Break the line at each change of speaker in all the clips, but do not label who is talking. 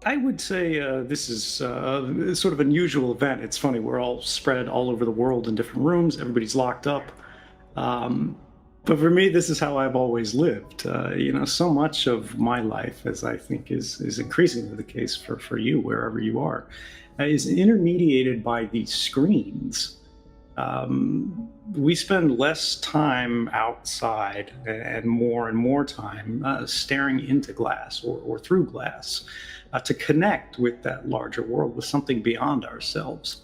I would say this is sort of an unusual event. It's funny, we're all spread all over the world in different rooms, everybody's locked up. Um, but for me, this is how I've always lived. So much of my life, as I think is increasingly the case for you, wherever you are, is intermediated by these screens. We spend less time outside and more time staring into glass or through glass to connect with that larger world, with something beyond ourselves.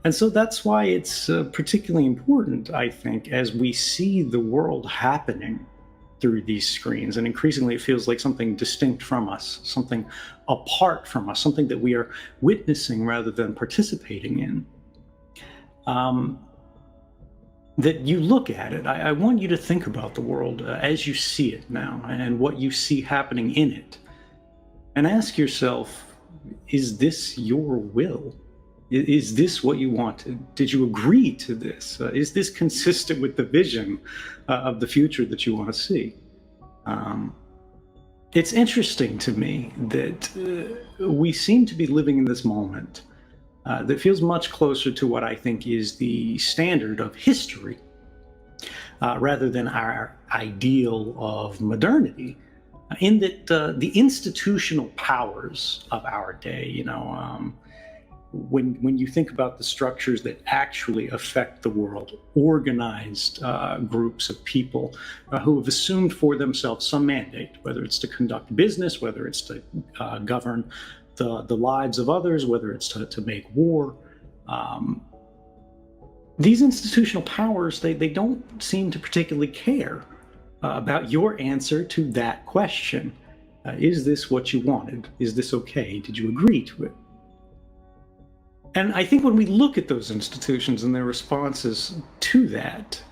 And so that's why it's particularly important, I think, as we see the world happening through these screens. And increasingly, it feels like something distinct from us, something apart from us, something that we are witnessing rather than participating in. Um, that you look at it. I want you to think about the world as you see it now and what you see happening in it. And ask yourself, is this your will? Is this what you wanted? Did you agree to this? Is this consistent with the vision of the future that you want to see? Um, it's interesting to me that we seem to be living in this moment that feels much closer to what I think is the standard of history rather than our ideal of modernity. In that the institutional powers of our day, when you think about the structures that actually affect the world, organized groups of people who have assumed for themselves some mandate, whether it's to conduct business, whether it's to govern the lives of others, whether it's to make war. These institutional powers, they don't seem to particularly care about your answer to that question. Is this what you wanted? Is this okay? Did you agree to it? And I think when we look at those institutions and their responses to that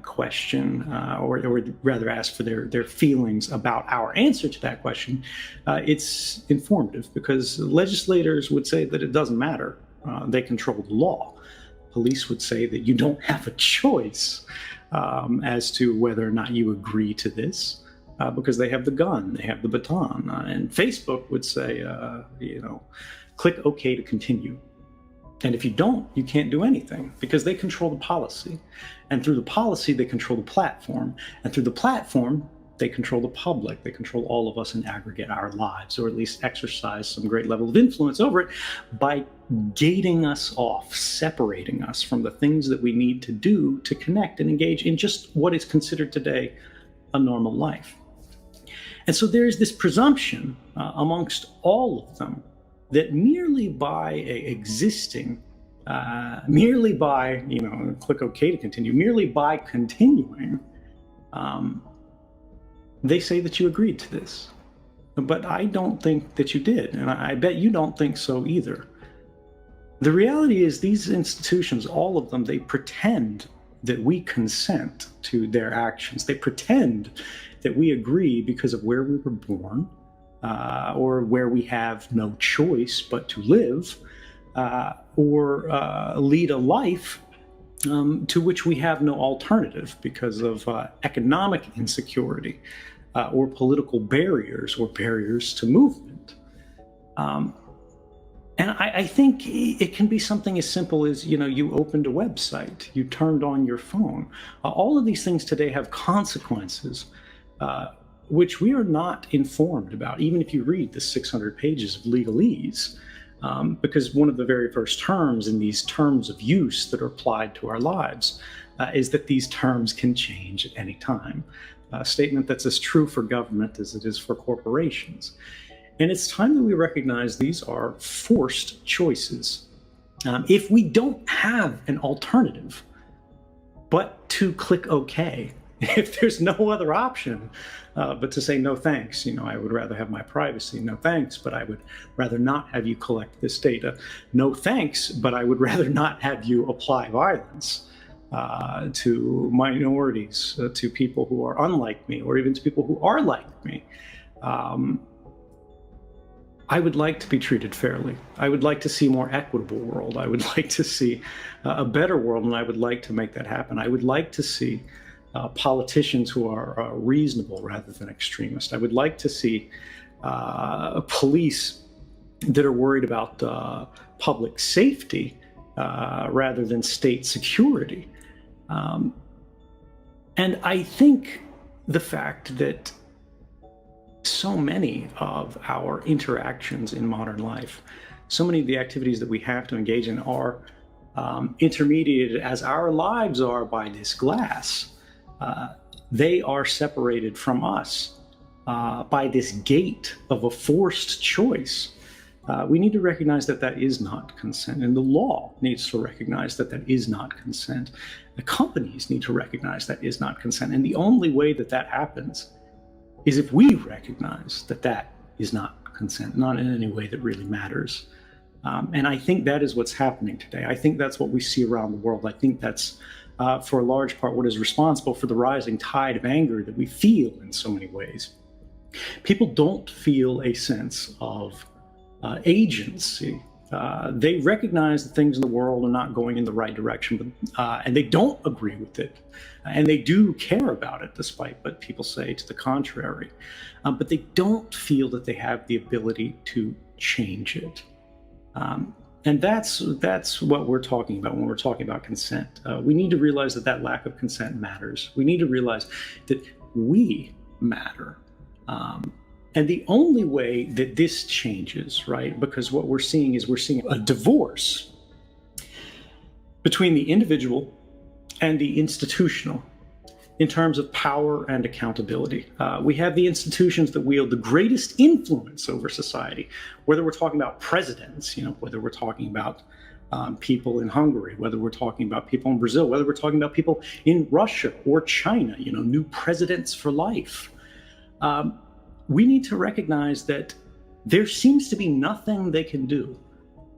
question, or rather ask for their feelings about our answer to that question, it's informative because legislators would say that it doesn't matter. They control the law. Police would say that you don't have a choice as to whether or not you agree to this. Because they have the gun, they have the baton. And Facebook would say, click OK to continue. And if you don't, you can't do anything because they control the policy. And through the policy, they control the platform. And through the platform, they control the public. They control all of us and aggregate our lives, or at least exercise some great level of influence over it by gating us off, separating us from the things that we need to do to connect and engage in just what is considered today a normal life. And so there is this presumption amongst all of them that merely by existing, merely by, click OK to continue, merely by continuing, they say that you agreed to this. But I don't think that you did, and I bet you don't think so either. The reality is these institutions, all of them, they pretend that we consent to their actions. They pretend that we agree because of where we were born, or where we have no choice but to live, or lead a life to which we have no alternative because of economic insecurity or political barriers or barriers to movement. And I think it can be something as simple as, you opened a website, you turned on your phone. All of these things today have consequences which we are not informed about, even if you read the 600 pages of legalese, because one of the very first terms in these terms of use that are applied to our lives is that these terms can change at any time. A statement that's as true for government as it is for corporations. And it's time that we recognize these are forced choices. If we don't have an alternative but to click OK, if there's no other option but to say no thanks, I would rather have my privacy, no thanks, but I would rather not have you collect this data, no thanks, but I would rather not have you apply violence to minorities, to people who are unlike me, or even to people who are like me. I would like to be treated fairly. I would like to see a more equitable world. I would like to see a better world, and I would like to make that happen. I would like to see politicians who are reasonable rather than extremist. I would like to see police that are worried about public safety rather than state security. And I think the fact that so many of our interactions in modern life, so many of the activities that we have to engage in are intermediated as our lives are by this glass. They are separated from us by this gate of a forced choice. We need to recognize that that is not consent, and the law needs to recognize that that is not consent. The companies need to recognize that is not consent, and the only way that that happens is if we recognize that that is not consent, not in any way that really matters. And I think that is what's happening today. I think that's what we see around the world. I think that's, for a large part, what is responsible for the rising tide of anger that we feel in so many ways. People don't feel a sense of agency. They recognize that things in the world are not going in the right direction, but, and they don't agree with it. And they do care about it, despite what people say to the contrary. But they don't feel that they have the ability to change it. And that's what we're talking about when we're talking about consent. We need to realize that that lack of consent matters. We need to realize that we matter. And the only way that this changes, right, because what we're seeing is we're seeing a divorce between the individual and the institutional in terms of power and accountability. We have the institutions that wield the greatest influence over society, whether we're talking about presidents, whether we're talking about people in Hungary, whether we're talking about people in Brazil, whether we're talking about people in Russia or China, new presidents for life. We need to recognize that there seems to be nothing they can do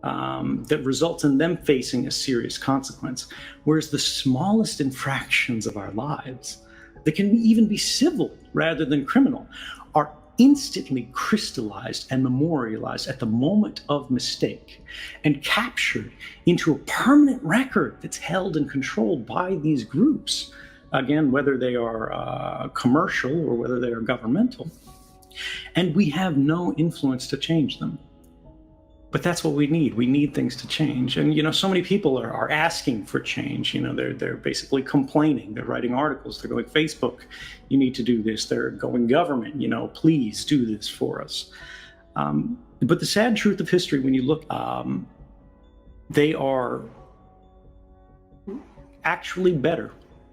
that results in them facing a serious consequence, whereas the smallest infractions of our lives, that can even be civil rather than criminal, are instantly crystallized and memorialized at the moment of mistake and captured into a permanent record that's held and controlled by these groups, again, whether they are commercial or whether they are governmental. And we have no influence to change them. But that's what we need. We need things to change. And, so many people are asking for change. They're basically complaining. They're writing articles. They're going, Facebook, you need to do this. They're going, government, please do this for us. But the sad truth of history, when you look, they are actually better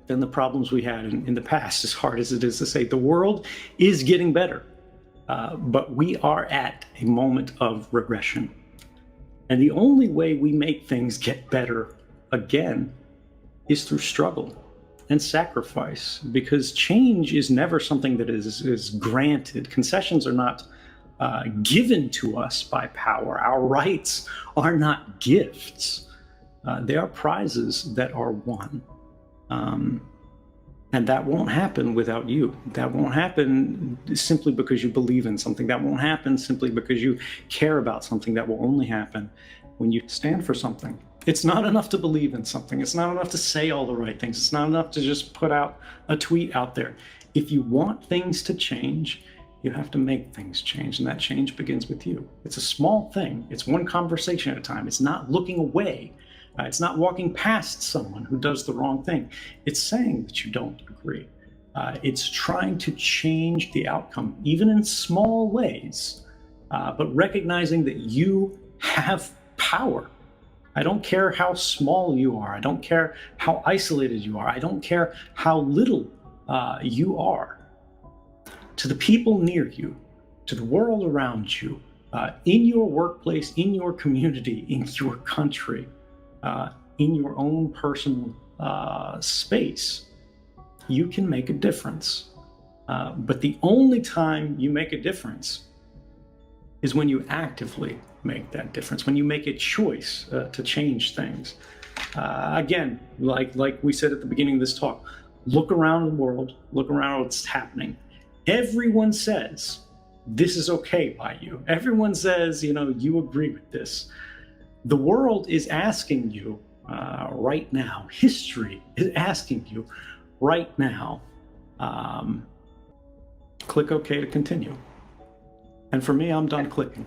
than the problems we had in the past, as hard as it is to say. The world is getting better. But we are at a moment of regression. And the only way we make things get better again is through struggle and sacrifice, because change is never something that is granted. Concessions are not given to us by power. Our rights are not gifts. They are prizes that are won. And that won't happen without you. That won't happen simply because you believe in something. That won't happen simply because you care about something. That will only happen when you stand for something. It's not enough to believe in something. It's not enough to say all the right things. It's not enough to just put out a tweet out there. If you want things to change, you have to make things change. And that change begins with you. It's a small thing. It's one conversation at a time. It's not looking away. It's not walking past someone who does the wrong thing. It's saying that you don't agree. It's trying to change the outcome, even in small ways, but recognizing that you have power. I don't care how small you are. I don't care how isolated you are. I don't care how little you are. To the people near you, to the world around you, in your workplace, in your community, in your country, in your own personal space, you can make a difference. But the only time you make a difference is when you actively make that difference, when you make a choice to change things. Again, like we said at the beginning of this talk, look around the world, look around what's happening. Everyone says this is okay by you. Everyone says, you agree with this. The world is asking you right now, history is asking you right now, click OK to continue. And for me, I'm done clicking.